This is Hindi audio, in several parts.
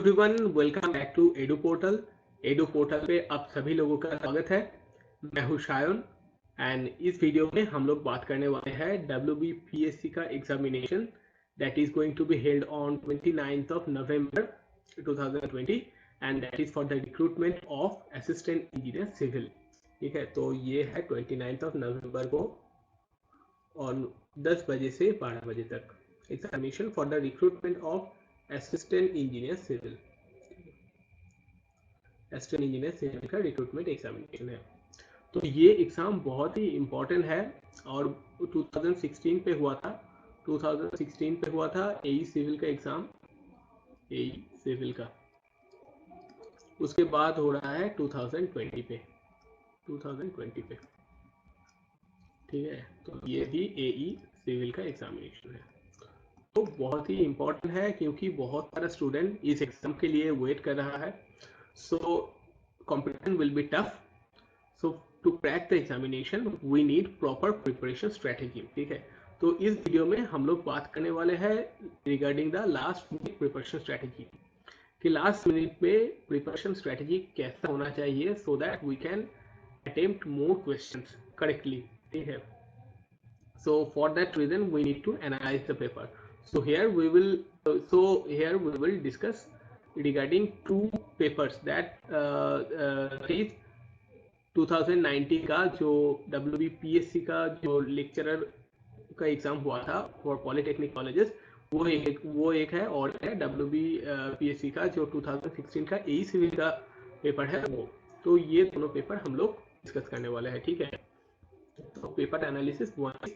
Everyone, welcome back to Edu Portal. Edu Portal पे आप सभी लोगों का स्वागत है। मैं हूं शायन एंड इस वीडियो में हम लोग बात करने वाले हैं WBPSC का examination that is going to be held on 29th of November 2020 and that is for the recruitment of assistant engineer civil. ठीक है, तो ये है 29th ऑफ नवंबर को और 10 बजे से 12 बजे तक examination for the recruitment of assistant engineer civil. Assistant engineer civil का रिक्रूटमेंट एग्जामिनेशन है। तो ये एग्जाम बहुत ही इम्पोर्टेंट है और 2016 पे हुआ था। 2016 पे हुआ था एई सिविल का एग्जाम, एई सिविल का। उसके बाद हो रहा है 2020 पे, 2020 पे। ठीक है, तो ये भी एई सिविल का एग्जामिनेशन है। तो बहुत ही इम्पोर्टेंट है क्योंकि बहुत सारा स्टूडेंट इस एग्जाम के लिए वेट कर रहा है। सो competition will be tough. So to crack the examination we need proper preparation strategy. ठीक है, तो इस वीडियो में हम लोग बात करने वाले हैं regarding the last minute preparation strategy कि लास्ट मिनट में प्रिपरेशन स्ट्रेटेजी कैसा होना चाहिए so that we can attempt more questions correctly. ठीक है, so for that reason we need to analyze the paper. So here we will discuss regarding two papers that is 2019 का जो WBPSC का जो लेक्चरर का एग्जाम हुआ था फॉर पॉलिटेक्निक कॉलेजेस, वो एक है और है WBPSC का जो 2016 का एई सिविल का पेपर है वो। तो ये दोनों पेपर हम लोग डिस्कस करने वाले हैं। ठीक है, तो paper analysis one is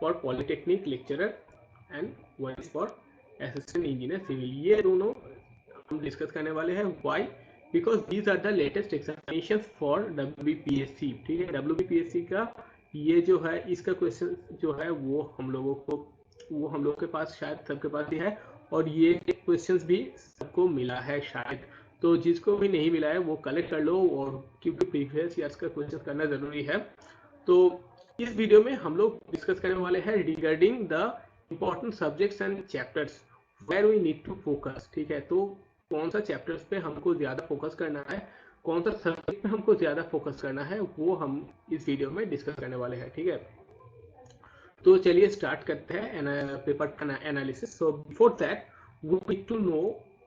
for polytechnic lecturer and one is for assistant engineer civil. ये दोनों हम डिस्कस करने वाले हैं। Why? Because these are the latest examination for WBPSC। ठीक है, WBPSC का ये जो है इसका क्वेश्चन जो है वो हम लोगों के पास शायद सबके पास ही है और ये क्वेश्चंस भी सबको मिला है शायद। तो जिसको भी नहीं मिला है वो कलेक्ट कर लो और क्योंकि प्रीवियस ईयर्स का क्वेश्चन करना जरूरी है। तो इस वीडियो में हम लोग डिस्कस करने वाले हैं regarding the important subjects and chapters where we need to focus. ठीक है, तो कौन सा चैप्टर्स पे हमको ज़्यादा फोकस करना है, कौन सा सब्जेक्ट पे हमको ज़्यादा फोकस करना है, वो हम इस वीडियो में डिस्कस करने वाले हैं। ठीक है, तो चलिए स्टार्ट करते हैं paper analysis. So before that we need to know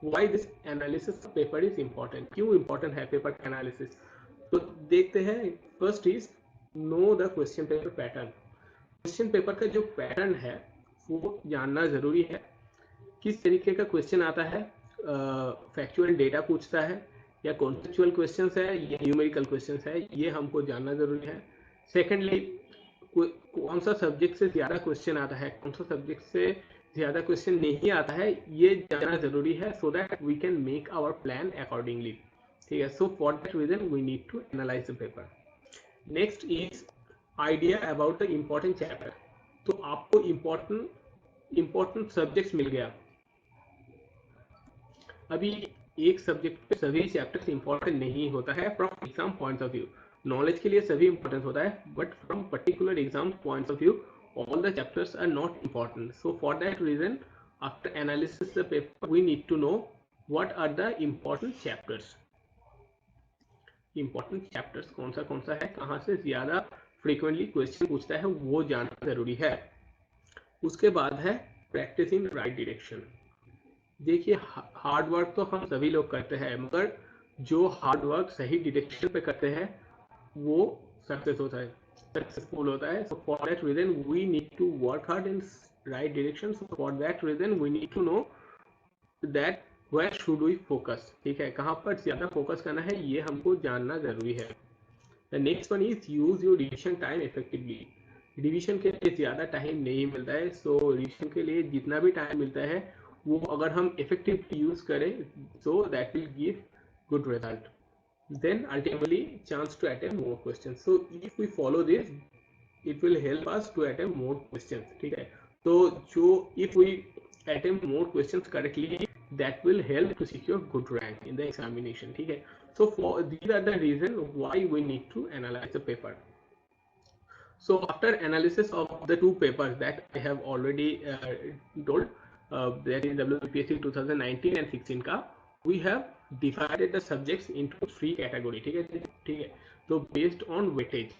why this analysis paper is important. क्यों इम्पोर्टेंट है पेपर एनालिसिस, तो देखते हैं। First is know the question paper pattern. Question paper का जो पैटर्न है वो जानना जरूरी है। किस तरीके का क्वेश्चन आता है, फैक्चुअल डेटा पूछता है या कॉन्सेप्चुअल क्वेश्चंस है या न्यूमेरिकल क्वेश्चंस है, ये हमको जानना जरूरी है। सेकेंडली, कौन सा सब्जेक्ट से ज़्यादा क्वेश्चन आता है, कौन सा सब्जेक्ट से ज़्यादा क्वेश्चन नहीं आता है, ये जानना जरूरी है so that we can make our plan accordingly. ठीक है, so for that reason we need to analyse the paper. Next is idea about the important chapter. तो आपको इम्पोर्टेंट सब्जेक्ट्स मिल गया। अभी एक सब्जेक्ट पे सभी चैप्टर्स इंपॉर्टेंट नहीं होता है from exam point of view. Knowledge के लिए सभी इंपॉर्टेंट होता है but from particular exam point of view all the chapters are not important. So for that reason after analysis the paper we need to know what are the important chapters. Important chapters कौन सा है, कहाँ से ज़्यादा फ्रीक्वेंटली क्वेश्चन पूछता है, वो जानना ज़रूरी है। उसके बाद है प्रैक्टिस इन राइट डायरेक्शन। देखिए, हार्ड वर्क तो हम सभी लोग करते हैं मगर जो हार्ड वर्क सही डायरेक्शन पे करते हैं वो सक्सेसफुल होता है। So for that reason we need to work hard in right direction. So for that reason we need to know that where should we focus. ठीक है, कहाँ पर ज़्यादा फोकस करना है ये हमको जानना ज़रूरी है। The next one is use your revision time effectively. Revision के लिए ज़्यादा टाइम नहीं मिलता है, सो रिविजन के लिए जितना भी टाइम मिलता है वो अगर हम इफेक्टिवली यूज करें so that will give good result. Then ultimately chance to attempt more question. So if we follow this it will help us to attempt more question. ठीक है, तो जो if we attempt more question correctly that will help to secure good rank in the examination. ठीक है, so for these are the reason why we need to analyze the paper. So after analysis of the two papers that I have already told, that is WBPSC 2019 and 16 का, we have divided the subjects into 3 category, ठीक है ठीक है। तो बेस्ड ऑन वेटेज,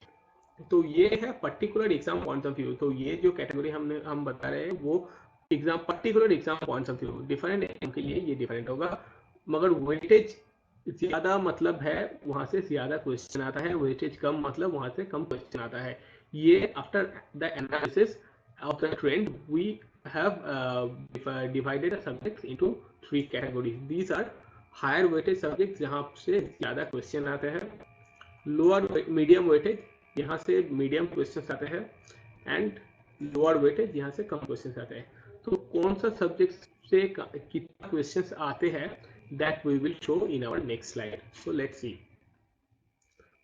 तो ये है particular exam point of view. तो ये जो कैटेगरी हम बता रहे हैं वो exam particular exam point of view, different exam के लिए ये डिफरेंट होगा, मगर वेटेज ज्यादा मतलब है वहां से ज्यादा क्वेश्चन आता है, वेटेज कम मतलब वहां से कम क्वेश्चन आता है। ये after the analysis of the trend we have divided the subjects into 3 categories. These are higher weighted subjects जहाँ से ज़्यादा क्वेश्चन आते हैं, लोअर मीडियम वेटेज यहाँ से मीडियम क्वेश्चन आते हैं, एंड लोअर वेटेज यहाँ से कम क्वेश्चन आते हैं। तो कौन सा सब्जेक्ट से कितना क्वेश्चन आते हैं that we will show in our next slide. So let's see.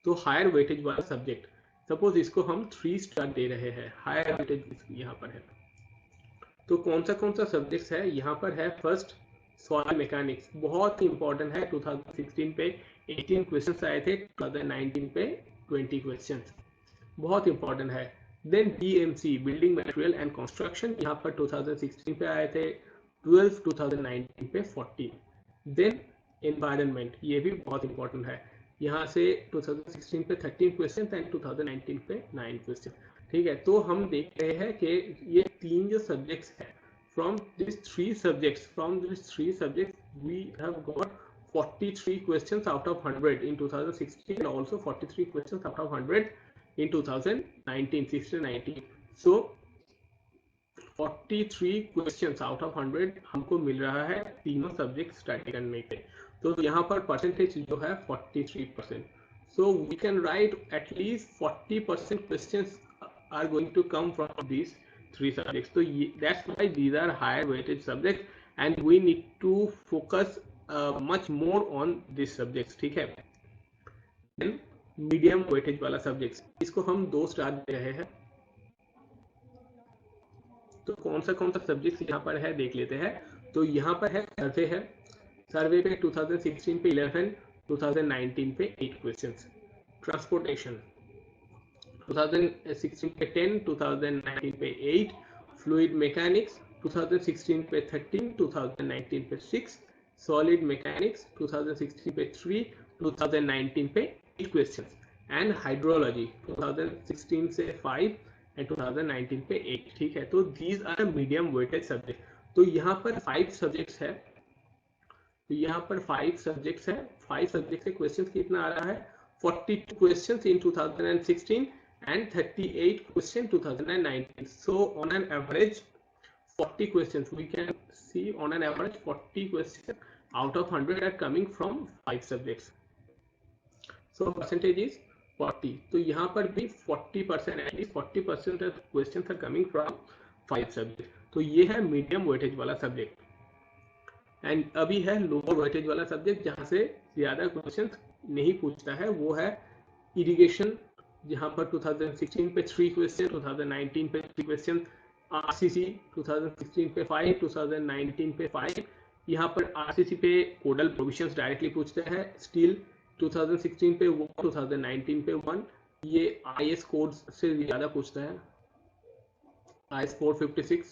तो हायर वेटेज वाला सब्जेक्ट, सपोज इसको हम 3 स्टार दे रहे हैं, हायर वेटेज यहाँ पर है। तो कौन सा सब्जेक्ट है यहाँ पर है, फर्स्ट सॉइल मैकेनिक्स, बहुत ही इंपॉर्टेंट है। 2016 पे 18 क्वेश्चंस आए थे, 2019 पे 20 क्वेश्चंस, बहुत इंपॉर्टेंट है। Then BMC building material and construction, यहाँ पर 2016 पे आए थे 12, 2019 पे 14। देन एनवायरनमेंट, ये भी बहुत इंपॉर्टेंट है, यहाँ से 2016 पे 13 क्वेश्चन एंड 2019 पे 9 क्वेश्चन, ठीक है। तो हम देख रहे हैं कि ये 3 जो सब्जेक्ट्स हैं, from these 3 subjects we have got 43 questions out of 100 in 2016 and also 43 questions out of 100 in 2019, 16-19. So 43 questions out of 100 हमको मिल रहा है तीनों सब्जेक्ट स्टडी करने के। तो यहाँ पर परसेंटेज जो है 43%। So we can write at least 40% questions are going to come from this 3 subjects. So that's why these are higher weighted subjects and we need to focus much more on these subjects, ठीक है। Then मीडियम वेटेज वाला सब्जेक्ट्स, इसको हम 2 स्टार दे रहे हैं। तो कौन सा सब्जेक्ट यहाँ पर है देख लेते हैं। तो यहाँ पर है सर्वे पे 2016 पे 11, 2019 पे 8 क्वेश्चंस। ट्रांसपोर्टेशन 2016 पे 10, 2019 पे 8। फ्लूइड मैकेनिक्स 2016 पे 13, 2019 पे 6। सॉलिड मैकेनिक्स 2016 पे 3, 2019 पे 8 क्वेश्चंस। एंड हाइड्रोलॉजी 2016 से 5 एंड 2019 पे 8, ठीक है। तो these are medium weightage subject. तो यहाँ पर 5 सब्जेक्ट्स है, तो यहाँ पर 5 सब्जेक्ट्स है, 5 सब्जेक्ट से क्वेश्चन कितना आ रहा है, 42 questions in 2016 and 38 question 2019. So on an average 40 questions, we can see on an average 40 questions out of 100 are coming from 5 subjects. So percentage is 40. तो यहाँ पर भी 40%, at least 40% of questions are coming from 5 subjects. तो ये है मीडियम वेटेज वाला सब्जेक्ट। एंड अभी है लोअर वेटेज वाला सब्जेक्ट जहाँ से ज्यादा क्वेश्चन नहीं पूछता है, वो है इरिगेशन, जहाँ पर 2016 पे 3 क्वेश्चन, 2019 पे 3 क्वेश्चन। आरसीसी 2016 पे 5, 2019 पे 5। यहाँ पर आरसीसी पे कोडल प्रोविजंस डायरेक्टली पूछते हैं। स्टील 2016 पे 1, 2019 पे 1। ये आईएस कोड से ज्यादा पूछता है, आईएस 456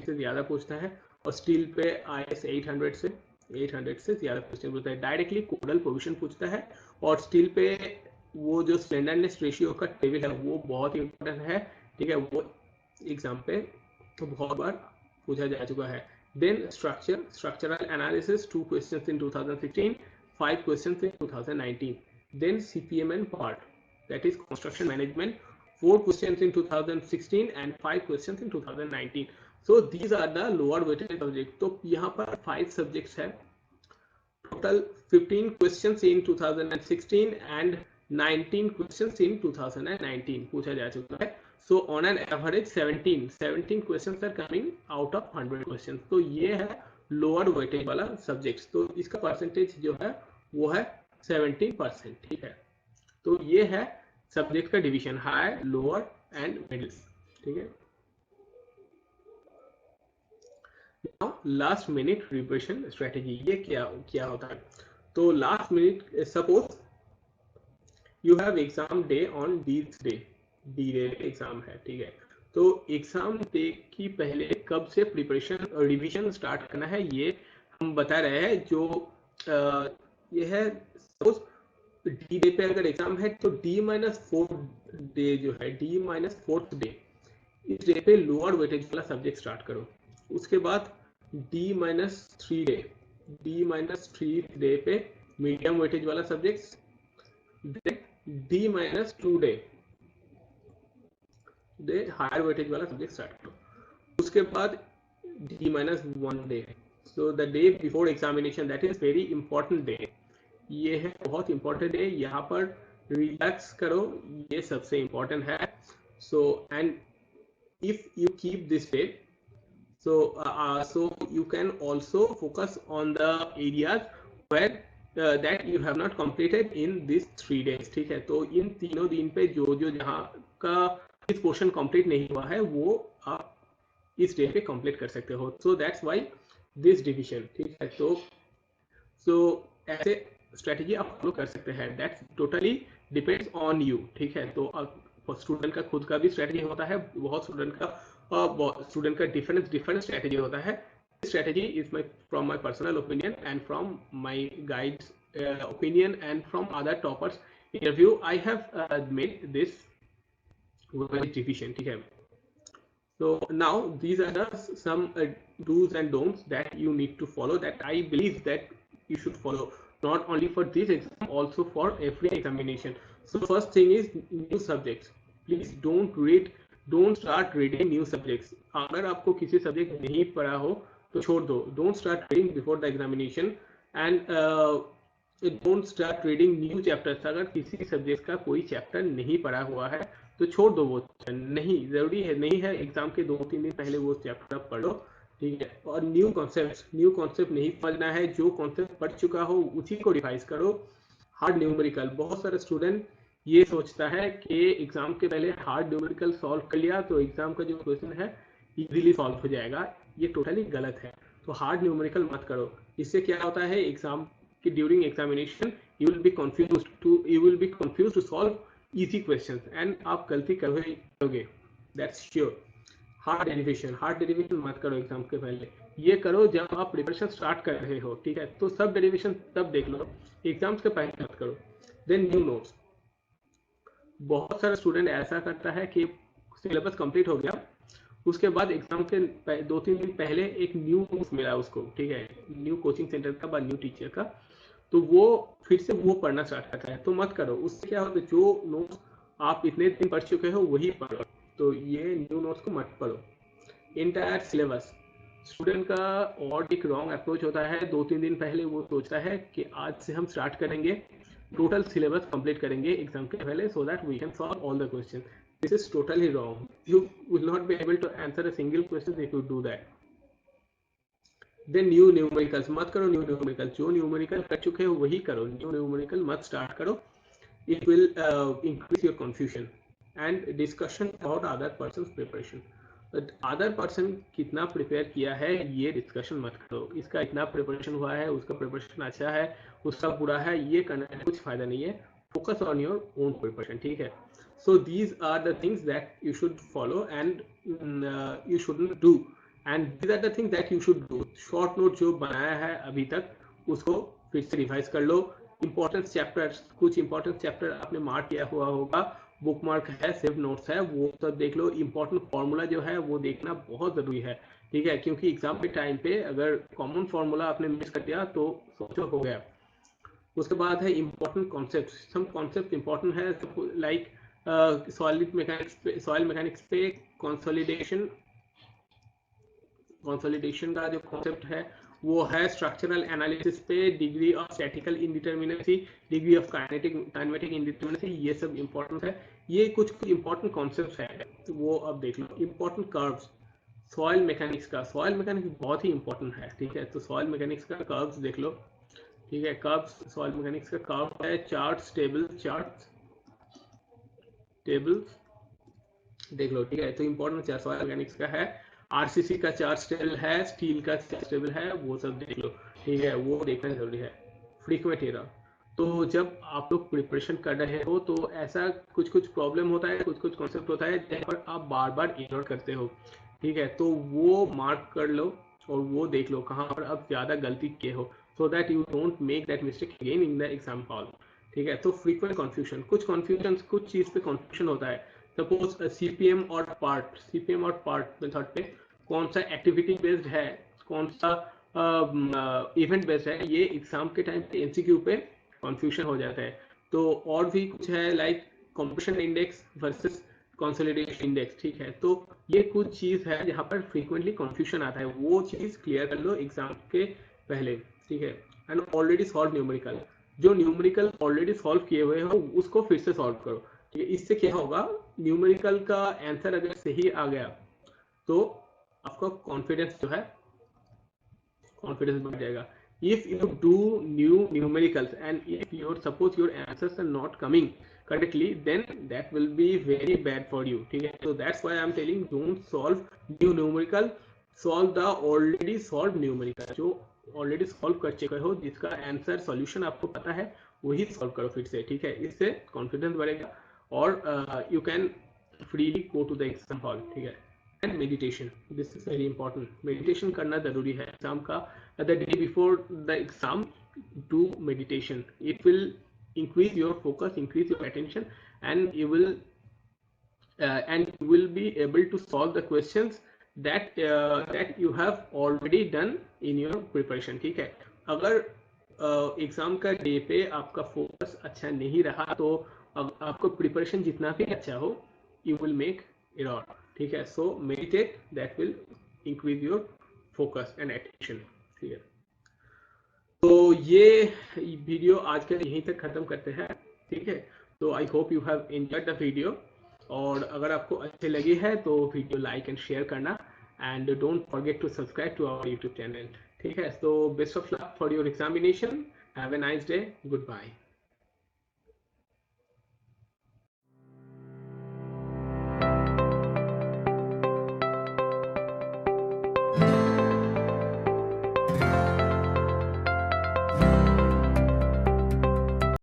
से ज्यादा पूछता है। और स्टील पे आईएस 800 से ज्यादा क्वेश्चन पूछता है, डायरेक्टली कोडल प्रोविजन पूछता है। और स्टील पे वो जो स्लेंडरनेस रेशियो का टेबल है वो बहुत इंपॉर्टेंट है, ठीक है, वो एग्जाम पे तो बहुत बार पूछा जा चुका है। Then structural analysis 2 questions in 2016, 5 questions in 2019। Then CPMN part, that is construction management, 4 questions in 2016 and 5 questions in 2019. So these are the lower weighted subjects. तो यहाँ पर 5 subjects है, total 15 questions in 2016 and 19 questions in 2019 पूछा जा चुका है। So on an average 17 questions are coming out of 100 questions. तो ये है lower weighted वाला subjects। तो इसका percentage जो है वो है 17%, ठीक है। तो ये है सब्जेक्ट का division, high, lower and middle, ठीक है। Now last minute preparation strategy, ये क्या होता है। तो last minute, suppose you have exam day on D day exam है, ठीक है। तो एग्जाम डे की पहले कब से प्रिपरेशन और रिवीजन स्टार्ट करना है, ये हम बता रहे हैं जो ये है सपोज डी डे पे अगर एग्जाम है तो D-4 डे जो है D-4 डे, इस डे पे लोअर वेटेज वाला सब्जेक्ट स्टार्ट करो। उसके बाद D-3 डे, D-3 डे पे मीडियम वेटेज वाला subject, then D-2 day higher weightage वाला सब्जेक्ट स्टार्ट करो। उसके बाद D-1 day, so the day before examination, that is very important day. ये है बहुत इंपॉर्टेंट है, यहाँ पर रिलैक्स करो, ये सबसे इंपॉर्टेंट है। So and if you keep this day, so you can also focus on the areas where that you have not completed in these 3 days, ठीक है। तो इन तीनों दिन पे जो जहाँ का इस पोर्शन कंप्लीट नहीं हुआ है वो आप इस डे पे कंप्लीट कर सकते हो। So that's why this division, ठीक है। तो ऐसे स्ट्रेटेजी आप फॉलो कर सकते हैं, that's totally depends on you, ठीक है। तो स्टूडेंट का खुद का भी स्ट्रेटेजी होता है, बहुत स्टूडेंट का डिफरेंट स्ट्रेटेजी होता है। Strategy is from my personal opinion and from my guides opinion and from other toppers interview, I have made this division, ठीक है। So now these are the some do's and don'ts that you need to follow, that I believe that you should follow, not only for this exam, also for every examination. So first thing is new subjects. Please don't start reading new subjects. अगर आपको किसी सब्जेक्ट नहीं पढ़ा हो तो छोड़ दो, don't start reading before the examination and don't start reading new chapters. अगर किसी सब्जेक्ट का कोई चैप्टर नहीं पढ़ा हुआ है तो छोड़ दो, वो नहीं जरूरी है, नहीं है एग्जाम के 2-3 दिन पहले वो चैप्टर पढ़ो, ठीक है। और न्यू कॉन्सेप्ट नहीं पढ़ना है, जो कॉन्सेप्ट पढ़ चुका हो उसी को रिवाइज करो। हार्ड न्यूमेरिकल, बहुत सारे स्टूडेंट ये सोचता है कि एग्जाम के पहले हार्ड न्यूमेरिकल सॉल्व कर लिया तो एग्जाम का जो क्वेश्चन है इजीली सॉल्व हो जाएगा, ये टोटली गलत है। तो हार्ड न्यूमेरिकल मत करो, इससे क्या होता है एग्जाम कि during examination you will be confused to solve easy questions and आप गलती करोगे, that's sure। हार्ड डेरिवेशन मत करो एग्जाम के पहले, ये करो जब आप प्रिपरेशन स्टार्ट कर रहे हो, ठीक है। तो सब डेरिवेशन तब देख लो, एग्जाम्स के पहले मत करो। देन न्यू नोट्स, बहुत सारा स्टूडेंट ऐसा करता है कि सिलेबस कंप्लीट हो गया, उसके बाद एग्जाम के 2-3 दिन पहले एक न्यू नोट्स मिला उसको, ठीक है, न्यू कोचिंग सेंटर का, न्यू टीचर का, तो वो फिर से वो पढ़ना स्टार्ट करता है। तो मत करो, उससे क्या होता है जो नोट्स आप इतने दिन पढ़ चुके हो वही पढ़ो, तो ये न्यू नोट्स को मत पढ़ो। इंटायर सिलेबस, स्टूडेंट का और एक रॉन्ग अप्रोच होता है, 2-3 दिन पहले वो सोचता है कि आज से हम स्टार्ट करेंगे, टोटल सिलेबस कंप्लीट करेंगे एग्जाम के पहले, so that we can solve all the question. This is totally wrong, you will not be able to answer a single question if you do that. Then new numericals मत करो, न्यू न्यूमेरिकल जो न्यूमेरिकल कर चुके हो वही करो, न्यू न्यूमेरिकल मत स्टार्ट करो, it will increase your confusion. And discussion about other person preparation, other person कितना प्रिपेयर किया है ये डिस्कशन मत करो, इसका इतना प्रिपरेशन हुआ है, उसका प्रिपरेशन अच्छा है, उसका बुरा है, ये करने का कुछ फायदा नहीं है। Focus on your own preparation, ठीक है। So these are the things that you should follow and you shouldn't do, and these are the things that you should do. Short note जो बनाया है अभी तक उसको फिर से रिवाइज कर लो। इंपॉर्टेंट चैप्टर्स, कुछ इंपॉर्टेंट चैप्टर आपने मार्क किया हुआ होगा, बुक मार्क है, सेव नोट्स है, वो सब देख लो। इंपॉर्टेंट फॉर्मूला जो है वो देखना बहुत जरूरी है, ठीक है, क्योंकि एग्जाम के टाइम पे अगर कॉमन फॉर्मूला आपने मिस कर दिया तो सोचो हो गया। उसके बाद है important concept, some concept important है, लाइक सॉइल मैकेनिक्स पे कंसोलिडेशन का जो कॉन्सेप्ट है वो है, स्ट्रक्चरल एनालिसिस पे degree of statical indeterminacy, degree of kinetic indeterminacy, ये सब इंपॉर्टेंट है। ये कुछ इंपॉर्टेंट कॉन्सेप्ट्स है, तो वो अब देख लो। इंपॉर्टेंट कर्व्स, सॉइल मैकेनिक्स बहुत ही इंपॉर्टेंट है, ठीक है। तो सॉइल मैकेनिक्स का कर्व्स देख लो, ठीक है। कर्व्स, सॉइल मैकेनिक्स का कर्व है, चार्ट्स टेबल्स देख लो, ठीक है। तो इंपॉर्टेंट सॉइल मैकेनिक्स का है। आरसीसी का चार्ट टेबल है, स्टील का चार्ट टेबल है, वो सब देख लो, ठीक है, वो देखना जरूरी है। फ्रीक्वेंट एरर, तो जब आप लोग प्रिपरेशन कर रहे हो तो ऐसा कुछ प्रॉब्लम होता है, कुछ कॉन्सेप्ट होता है जहाँ पर आप बार बार इग्नोर करते हो, ठीक है, तो वो मार्क कर लो, और वो देख लो कहाँ पर अब ज़्यादा गलती किए हो, so that you don't make that mistake again in the exam hall. ठीक है, तो फ्रीक्वेंट कन्फ्यूजन, कुछ चीज़ पे कन्फ्यूजन होता है। सपोज सीपीएम और पार्ट मेथड पे कौन सा एक्टिविटी बेस्ड है, कौन सा इवेंट बेस्ड है, ये एग्जाम के टाइम पे एमसीक्यू पे कन्फ्यूजन हो जाता है। तो और भी कुछ है like competition index versus consolidation index. ठीक है, तो ये कुछ चीज़ है जहाँ पर फ्रीक्वेंटली कन्फ्यूजन आता है, वो चीज़ क्लियर कर लो एग्जाम के पहले। ठीक है, एंड ऑलरेडी सॉल्व न्यूमेरिकल, जो न्यूमेरिकल ऑलरेडी सॉल्व किए हुए हो उसको फिर से सॉल्व करो। ठीक है, इससे क्या होगा, न्यूमेरिकल का आंसर अगर सही आ गया तो आपका कॉन्फिडेंस बढ़ जाएगा। If you do new numericals and if suppose your answers are not coming correctly, then that will be very bad for you. ठीक है, so that's why I'm telling don't solve new numerical, solve the already solved numerical, जो ऑलरेडी सॉल्व कर चुके हो, जिसका आंसर सॉल्यूशन आपको पता है, वही सॉल्व करो फिर से। ठीक है, इससे कॉन्फिडेंस बढ़ेगा और you can freely go to the exam hall. ठीक है, and meditation, this is very important, meditation करना जरूरी है एग्जाम का। the day before the exam, do meditation. It will increase your focus, increase your attention, and you will be able to solve the questions that you have already done in your preparation. ठीक है, अगर एग्जाम का डे पे आपका फोकस अच्छा नहीं रहा तो आपको प्रिपरेशन जितना भी अच्छा हो, यू विल मेक एरर। ठीक है, so meditate, that will increase your focus and attention. ठीक है, तो ये वीडियो आज के यहीं तक खत्म करते हैं। ठीक है, तो I hope you have enjoyed the video, और अगर आपको अच्छी लगी है तो वीडियो लाइक एंड शेयर करना, and don't forget to subscribe to our YouTube channel. ठीक है, तो best of luck for your examination, have a nice day, good bye.